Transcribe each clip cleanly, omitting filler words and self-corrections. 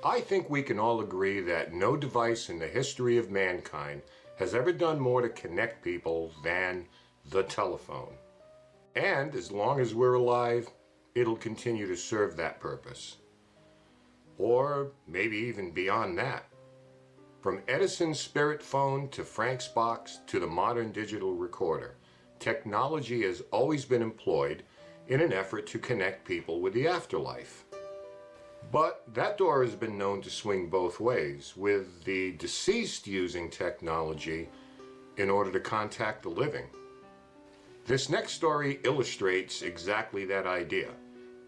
I think we can all agree that no device in the history of mankind has ever done more to connect people than the telephone. And as long as we're alive, it'll continue to serve that purpose. Or maybe even beyond that. From Edison's spirit phone to Frank's box to the modern digital recorder, technology has always been employed in an effort to connect people with the afterlife. But that door has been known to swing both ways, with the deceased using technology in order to contact the living. This next story illustrates exactly that idea.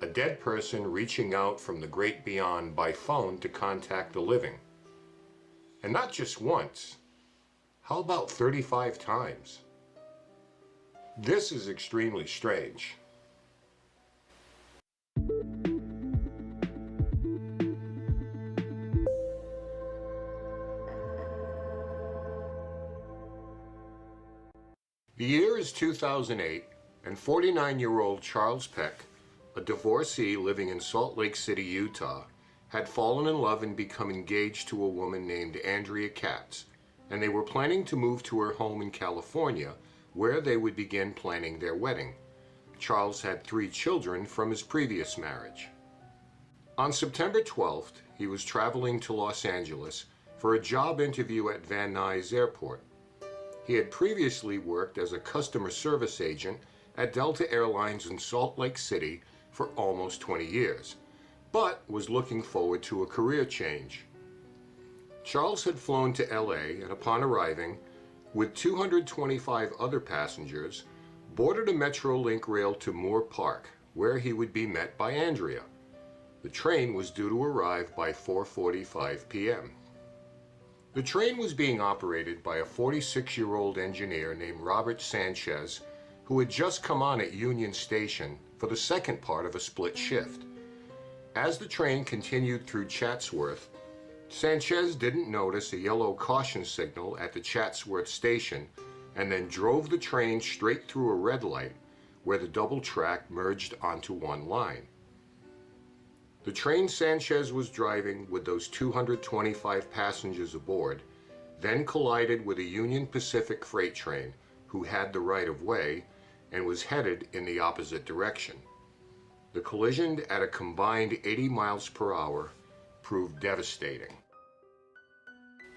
A dead person reaching out from the great beyond by phone to contact the living. And not just once. How about 35 times? This is extremely strange. The year is 2008, and 49-year-old Charles Peck, a divorcee living in Salt Lake City, Utah, had fallen in love and become engaged to a woman named Andrea Katz, and they were planning to move to her home in California, where they would begin planning their wedding. Charles had 3 children from his previous marriage. On September 12th, he was traveling to Los Angeles for a job interview at Van Nuys Airport. He had previously worked as a customer service agent at Delta Airlines in Salt Lake City for almost 20 years, but was looking forward to a career change. Charles had flown to LA and upon arriving, with 225 other passengers, boarded a Metrolink rail to Moore Park, where he would be met by Andrea. The train was due to arrive by 4:45 p.m. The train was being operated by a 46-year-old engineer named Robert Sanchez, who had just come on at Union Station for the second part of a split shift. As the train continued through Chatsworth, Sanchez didn't notice a yellow caution signal at the Chatsworth station and then drove the train straight through a red light where the double track merged onto one line. The train Sanchez was driving with those 225 passengers aboard then collided with a Union Pacific freight train who had the right of way and was headed in the opposite direction. The collision at a combined 80 miles per hour proved devastating.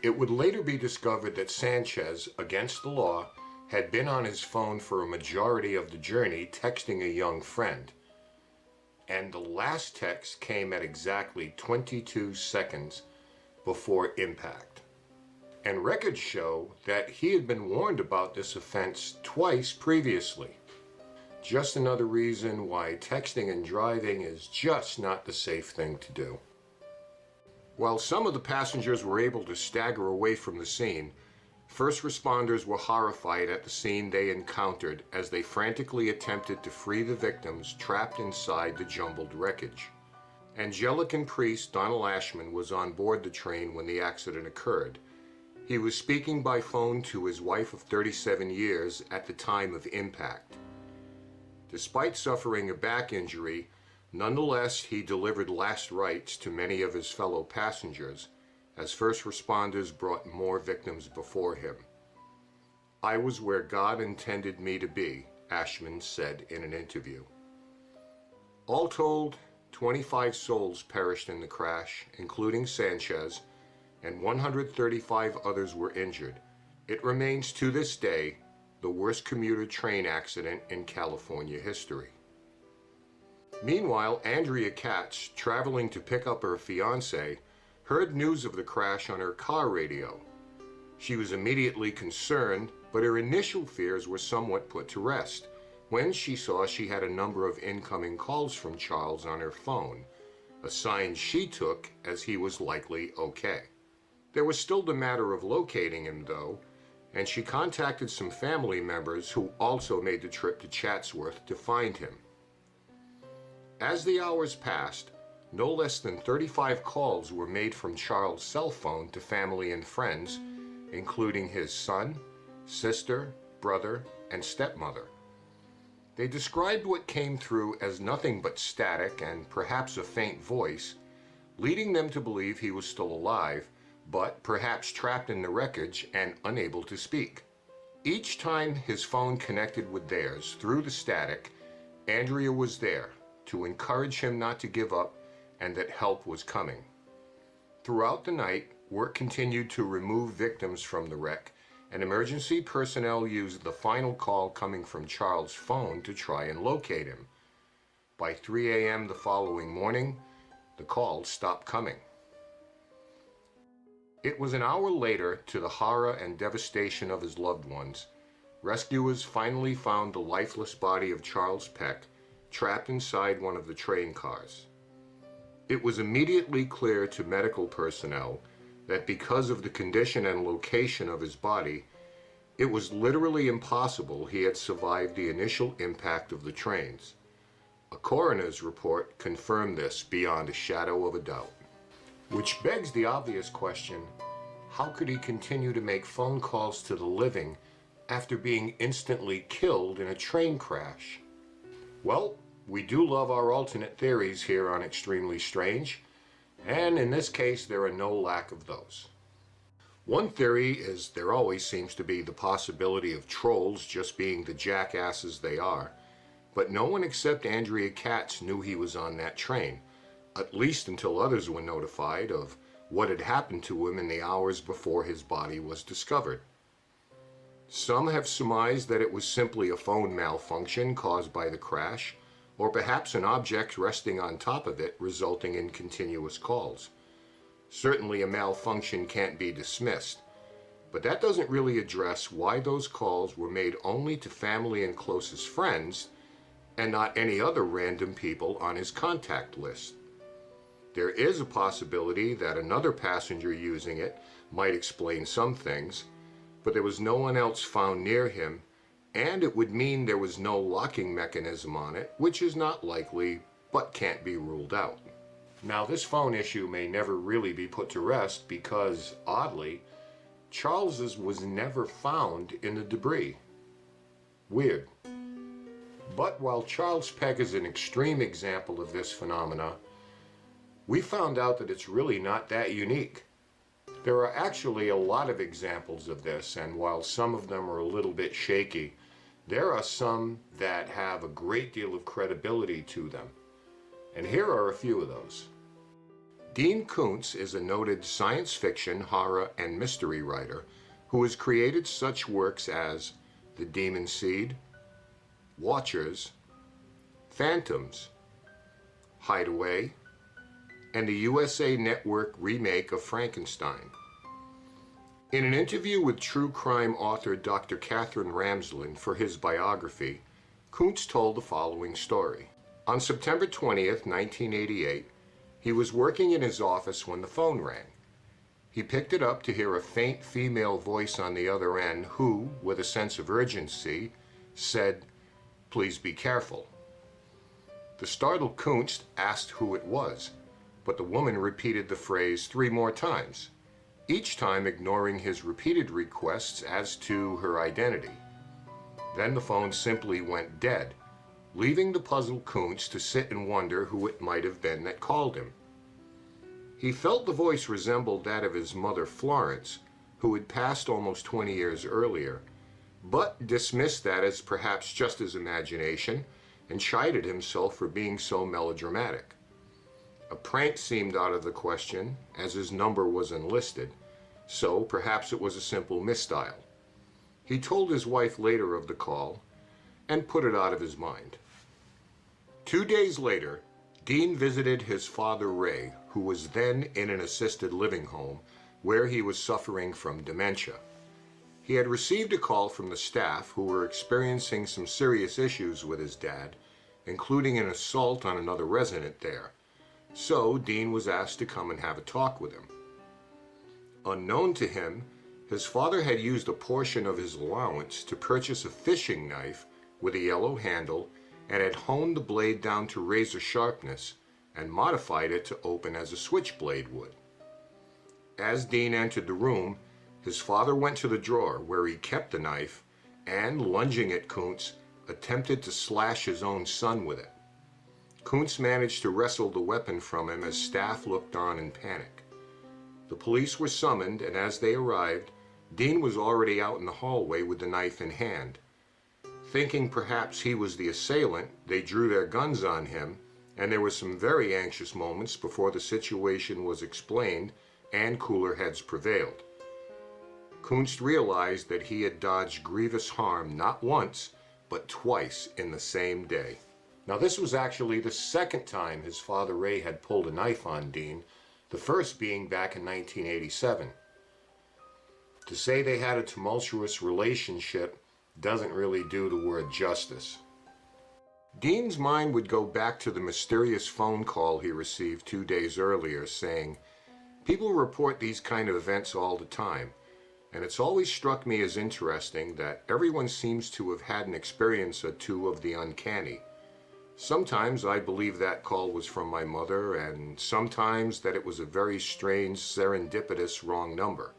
It would later be discovered that Sanchez, against the law, had been on his phone for a majority of the journey texting a young friend. And the last text came at exactly 22 seconds before impact. And records show that he had been warned about this offense twice previously. Just another reason why texting and driving is just not the safe thing to do. While some of the passengers were able to stagger away from the scene, first responders were horrified at the scene they encountered as they frantically attempted to free the victims trapped inside the jumbled wreckage. Anglican priest Donald Ashman was on board the train when the accident occurred. He was speaking by phone to his wife of 37 years at the time of impact. Despite suffering a back injury, nonetheless, he delivered last rites to many of his fellow passengers as first responders brought more victims before him. "I was where God intended me to be," Ashman said in an interview. All told, 25 souls perished in the crash, including Sanchez, and 135 others were injured. It remains to this day the worst commuter train accident in California history. Meanwhile, Andrea Katz, traveling to pick up her fiancé, heard news of the crash on her car radio. She was immediately concerned, but her initial fears were somewhat put to rest when she saw she had a number of incoming calls from Charles on her phone, a sign she took as he was likely okay. There was still the matter of locating him, though, and she contacted some family members who also made the trip to Chatsworth to find him. As the hours passed, no less than 35 calls were made from Charles' cell phone to family and friends, including his son, sister, brother, and stepmother. They described what came through as nothing but static and perhaps a faint voice, leading them to believe he was still alive, but perhaps trapped in the wreckage and unable to speak. Each time his phone connected with theirs through the static, Andrea was there to encourage him not to give up and that help was coming. Throughout the night, work continued to remove victims from the wreck, and emergency personnel used the final call coming from Charles' phone to try and locate him. By 3 a.m. the following morning, the calls stopped coming. It was an hour later, to the horror and devastation of his loved ones, rescuers finally found the lifeless body of Charles Peck trapped inside one of the train cars. It was immediately clear to medical personnel that because of the condition and location of his body, it was literally impossible he had survived the initial impact of the trains. A coroner's report confirmed this beyond a shadow of a doubt. Which begs the obvious question, how could he continue to make phone calls to the living after being instantly killed in a train crash? Well, we do love our alternate theories here on Extremely Strange, and in this case there are no lack of those. One theory is there always seems to be the possibility of trolls just being the jackasses they are, but no one except Andrea Katz knew he was on that train, at least until others were notified of what had happened to him in the hours before his body was discovered. Some have surmised that it was simply a phone malfunction caused by the crash, or perhaps an object resting on top of it resulting in continuous calls. Certainly a malfunction can't be dismissed, but that doesn't really address why those calls were made only to family and closest friends and not any other random people on his contact list. There is a possibility that another passenger using it might explain some things, but there was no one else found near him, and it would mean there was no locking mechanism on it, which is not likely, but can't be ruled out. Now, this phone issue may never really be put to rest because, oddly, Charles's was never found in the debris. Weird. But while Charles Peck is an extreme example of this phenomena, we found out that it's really not that unique. There are actually a lot of examples of this, and while some of them are a little bit shaky, there are some that have a great deal of credibility to them. And here are a few of those. Dean Koontz is a noted science fiction, horror, and mystery writer who has created such works as The Demon Seed, Watchers, Phantoms, Hideaway, and the USA Network remake of Frankenstein. In an interview with true crime author Dr. Catherine Ramsland for his biography, Koontz told the following story. On September 20th, 1988, he was working in his office when the phone rang. He picked it up to hear a faint female voice on the other end who, with a sense of urgency, said, "Please be careful." The startled Koontz asked who it was, but the woman repeated the phrase 3 more times, each time ignoring his repeated requests as to her identity. Then the phone simply went dead, leaving the puzzled Koontz to sit and wonder who it might have been that called him. He felt the voice resembled that of his mother Florence, who had passed almost 20 years earlier, but dismissed that as perhaps just his imagination and chided himself for being so melodramatic. A prank seemed out of the question, as his number was enlisted, so perhaps it was a simple misdial. He told his wife later of the call and put it out of his mind. 2 days later, Dean visited his father Ray, who was then in an assisted living home where he was suffering from dementia. He had received a call from the staff who were experiencing some serious issues with his dad, including an assault on another resident there. So Dean was asked to come and have a talk with him. Unknown to him, his father had used a portion of his allowance to purchase a fishing knife with a yellow handle and had honed the blade down to razor sharpness and modified it to open as a switchblade would. As Dean entered the room, his father went to the drawer where he kept the knife and, lunging at Koontz, attempted to slash his own son with it. Kuntz managed to wrestle the weapon from him as staff looked on in panic. The police were summoned, and as they arrived, Dean was already out in the hallway with the knife in hand. Thinking perhaps he was the assailant, they drew their guns on him, and there were some very anxious moments before the situation was explained and cooler heads prevailed. Kuntz realized that he had dodged grievous harm not once, but twice in the same day. Now, this was actually the second time his father Ray had pulled a knife on Dean, the first being back in 1987. To say they had a tumultuous relationship doesn't really do the word justice. Dean's mind would go back to the mysterious phone call he received 2 days earlier saying, "People report these kind of events all the time, and it's always struck me as interesting that everyone seems to have had an experience or two of the uncanny. Sometimes I believe that call was from my mother, and sometimes that it was a very strange, serendipitous wrong number.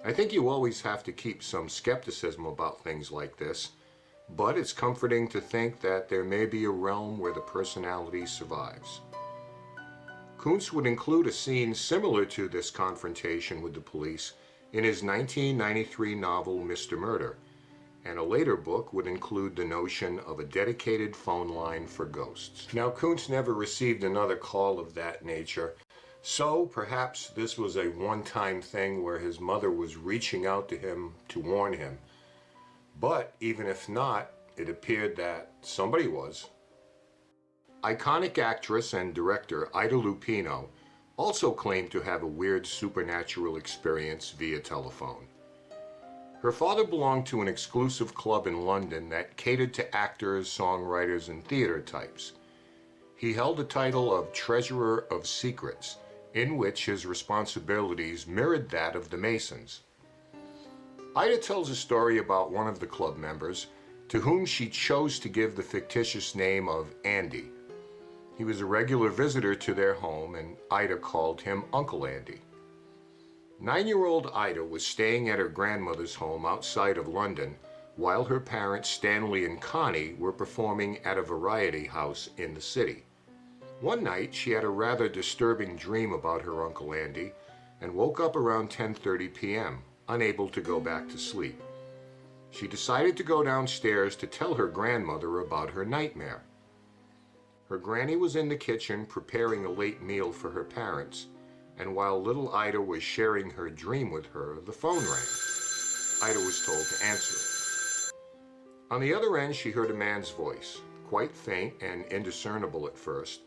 I think you always have to keep some skepticism about things like this, but it's comforting to think that there may be a realm where the personality survives." Kuntz would include a scene similar to this confrontation with the police in his 1993 novel Mr. Murder, and a later book would include the notion of a dedicated phone line for ghosts. Now, Kuntz never received another call of that nature, so perhaps this was a one-time thing where his mother was reaching out to him to warn him. But even if not, it appeared that somebody was. Iconic actress and director Ida Lupino also claimed to have a weird supernatural experience via telephone. Her father belonged to an exclusive club in London that catered to actors, songwriters, and theater types. He held the title of Treasurer of Secrets, in which his responsibilities mirrored that of the Masons. Ida tells a story about one of the club members to whom she chose to give the fictitious name of Andy. He was a regular visitor to their home, and Ida called him Uncle Andy. 9-year-old Ida was staying at her grandmother's home outside of London while her parents Stanley and Connie were performing at a variety house in the city. One night she had a rather disturbing dream about her Uncle Andy and woke up around 10:30 p.m., unable to go back to sleep. She decided to go downstairs to tell her grandmother about her nightmare. Her granny was in the kitchen preparing a late meal for her parents, and while little Ida was sharing her dream with her, the phone rang. Ida was told to answer it. On the other end, she heard a man's voice, quite faint and indiscernible at first,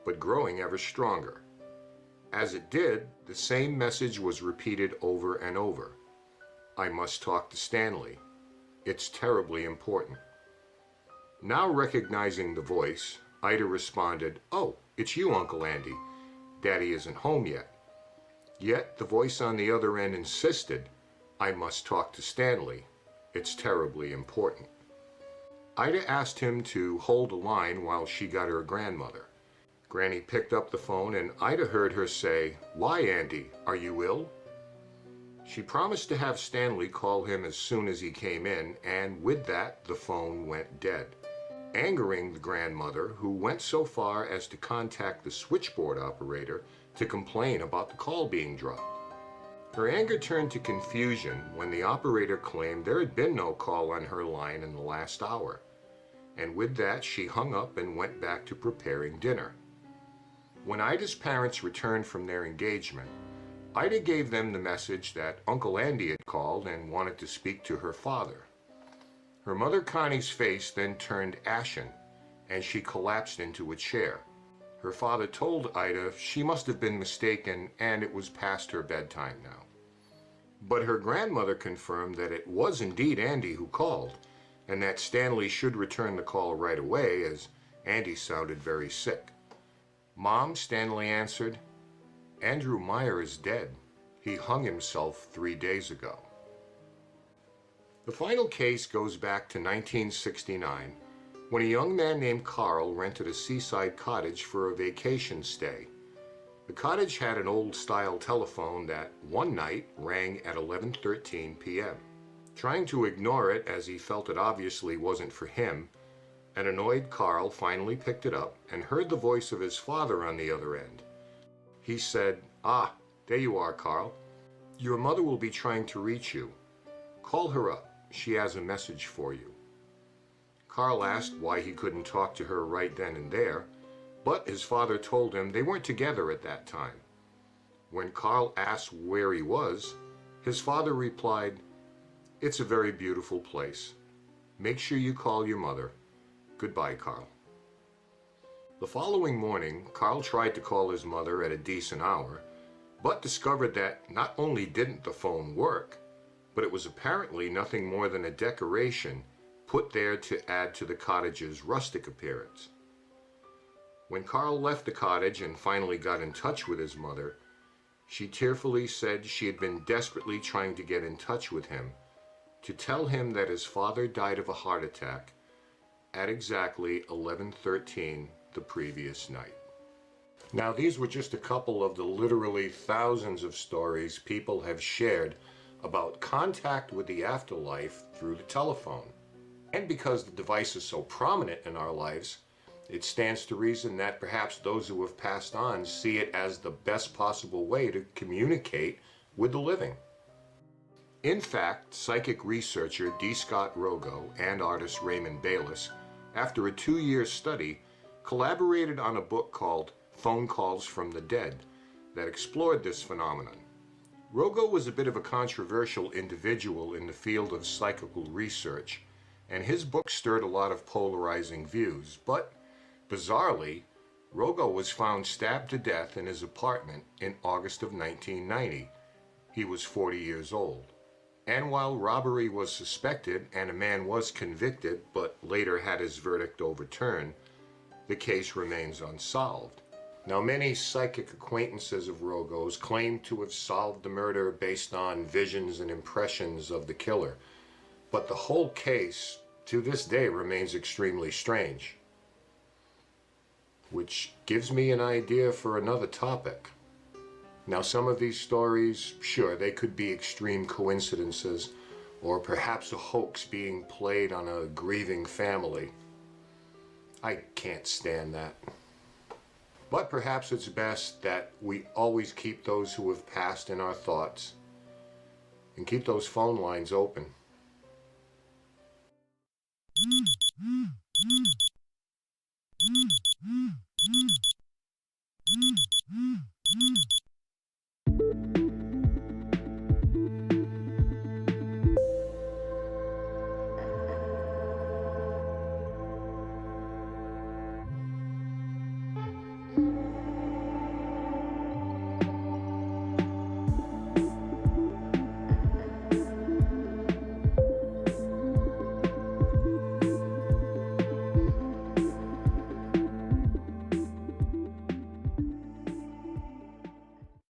but growing ever stronger. As it did, the same message was repeated over and over. "I must talk to Stanley. It's terribly important." Now recognizing the voice, Ida responded, "Oh, it's you, Uncle Andy. Daddy isn't home yet." Yet the voice on the other end insisted, "I must talk to Stanley. It's terribly important." Ida asked him to hold the line while she got her grandmother. Granny picked up the phone and Ida heard her say, "Why, Andy? Are you ill?" She promised to have Stanley call him as soon as he came in, and with that, the phone went dead, angering the grandmother, who went so far as to contact the switchboard operator to complain about the call being dropped. Her anger turned to confusion when the operator claimed there had been no call on her line in the last hour, and with that she hung up and went back to preparing dinner. When Ida's parents returned from their engagement, Ida gave them the message that Uncle Andy had called and wanted to speak to her father. Her mother Connie's face then turned ashen, and she collapsed into a chair. Her father told Ida she must have been mistaken and it was past her bedtime now. But her grandmother confirmed that it was indeed Andy who called, and that Stanley should return the call right away as Andy sounded very sick. "Mom," Stanley answered, "Andrew Meyer is dead. He hung himself 3 days ago." The final case goes back to 1969, when a young man named Carl rented a seaside cottage for a vacation stay. The cottage had an old-style telephone that one night rang at 11:13 p.m. Trying to ignore it as he felt it obviously wasn't for him, An annoyed Carl finally picked it up and heard the voice of his father on the other end. He said, "Ah, there you are, Carl. Your mother will be trying to reach you. Call her up. She has a message for you." Carl asked why he couldn't talk to her right then and there, but his father told him they weren't together at that time. When Carl asked where he was, his father replied, "It's a very beautiful place. Make sure you call your mother. Goodbye, Carl." The following morning, Carl tried to call his mother at a decent hour, but discovered that not only didn't the phone work, but it was apparently nothing more than a decoration put there to add to the cottage's rustic appearance. When Carl left the cottage and finally got in touch with his mother, she tearfully said she had been desperately trying to get in touch with him to tell him that his father died of a heart attack at exactly 11:13 the previous night. Now, these were just a couple of the literally thousands of stories people have shared about contact with the afterlife through the telephone. And because the device is so prominent in our lives, it stands to reason that perhaps those who have passed on see it as the best possible way to communicate with the living. In fact, psychic researcher D. Scott Rogo and artist Raymond Bayless, after a 2-year study, collaborated on a book called Phone Calls from the Dead that explored this phenomenon. Rogo was a bit of a controversial individual in the field of psychical research, and his book stirred a lot of polarizing views, but bizarrely, Rogo was found stabbed to death in his apartment in August of 1990. He was 40 years old. And while robbery was suspected and a man was convicted but later had his verdict overturned, the case remains unsolved. Now, many psychic acquaintances of Rogo's claim to have solved the murder based on visions and impressions of the killer, but the whole case to this day remains extremely strange, which gives me an idea for another topic. Now, some of these stories, sure, they could be extreme coincidences or perhaps a hoax being played on a grieving family. I can't stand that. But perhaps it's best that we always keep those who have passed in our thoughts and keep those phone lines open.